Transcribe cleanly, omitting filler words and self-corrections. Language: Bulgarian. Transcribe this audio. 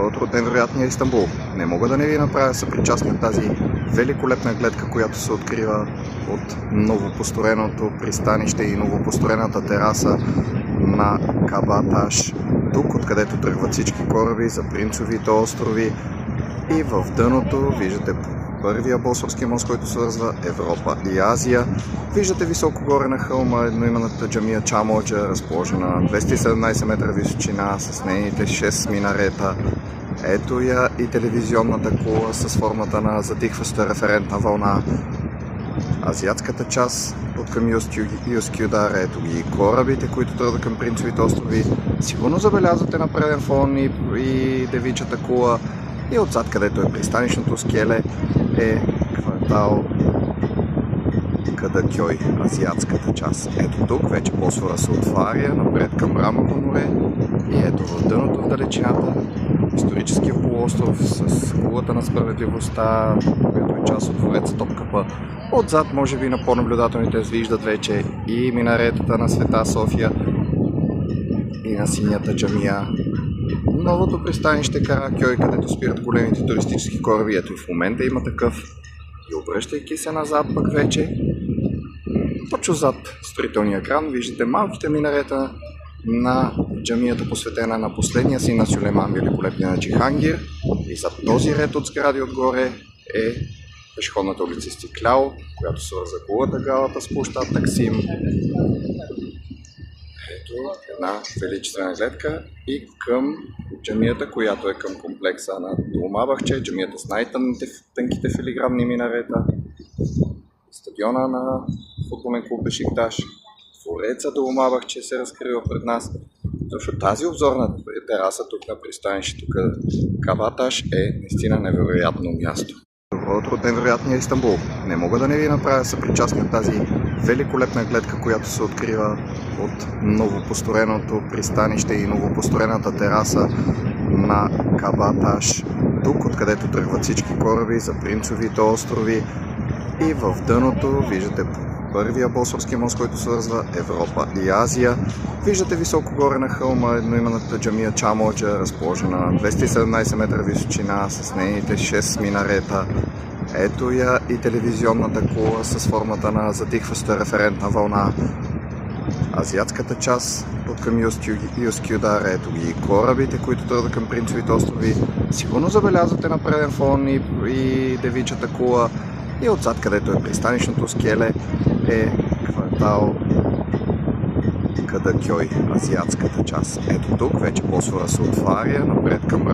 Добро утро от невероятния Истанбул. Не мога да не ви направя съпричастна тази великолепна гледка, която се открива от новопостроеното пристанище и новопостроената тераса на Кабаташ, тук откъдето тръгват всички кораби за Принцовите острови, и в дъното виждате първия Босфорски мост, който свързва Европа и Азия. Виждате високо горе на хълма едноименната джамия Чамоджа, разположена на 217 метра височина с нейните 6 минарета. Ето я и телевизионната кула с формата на затихваща референтна вълна. Азиатската част от към Юскюдар, ето ги и корабите, които тръгват към Принцовите острови. Сигурно забелязвате на преден фон и девичата кула. И отзад, където е пристанищното скеле, е квартал Кадакьой, азиатската част. Ето тук вече Босфора се отваря напред към Мраморно море и ето в дъното в далечината историческия полуостров с кулата на справедливостта, която е част от двореца Топкапа. Отзад, може би на по-наблюдателните виждат вече и минаретата на Света София и на синята джамия. Новото пристанище Каракьой, където спират големите туристически кораби, ето и в момента има такъв. И обръщайки се назад пък вече, точно зад строителния кран, виждате малките минарета на джамията, посветена на последния син на Сюлейман, великолепния на Джихангир. И зад този ред от сгради отгоре е пешеходната улица Истиклял, която свърза кулата Галата с площад Таксим. Ето една величествена гледка и към джамията, която е към комплекса на Долмабахче, джамията с най-тънките филигранни минарета, стадиона на футболен клуб Бешикташ, двореца Долмабахче се разкрива пред нас. Защото тази обзорна тераса тук на пристанището Кабаташ е наистина невероятно място. Добро утро от невероятния Истанбул. Не мога да не ви направя съпричастна тази великолепна гледка, която се открива от новопостроеното пристанище и новопостроената тераса на Кабаташ, тук откъдето тръгват всички кораби за Принцовите острови. И в дъното виждате първия Босфорски мост, който свързва Европа и Азия. Виждате високо горе на хълма едноименната джамия Чамоджа, разположена на 217 метра височина с нейните 6 минарета. Ето я и телевизионната кула с формата на затихваща референтна вълна. Азиатската част от към Юскюдар, ето ги и корабите, които тръгват към Принцовите острови. Сигурно забелязвате на преден фон и девичата кула. И отзад, където е пристанищното скеле, е квартал Кадакьой, азиатската част. Ето тук вече Босфора се отваря напред към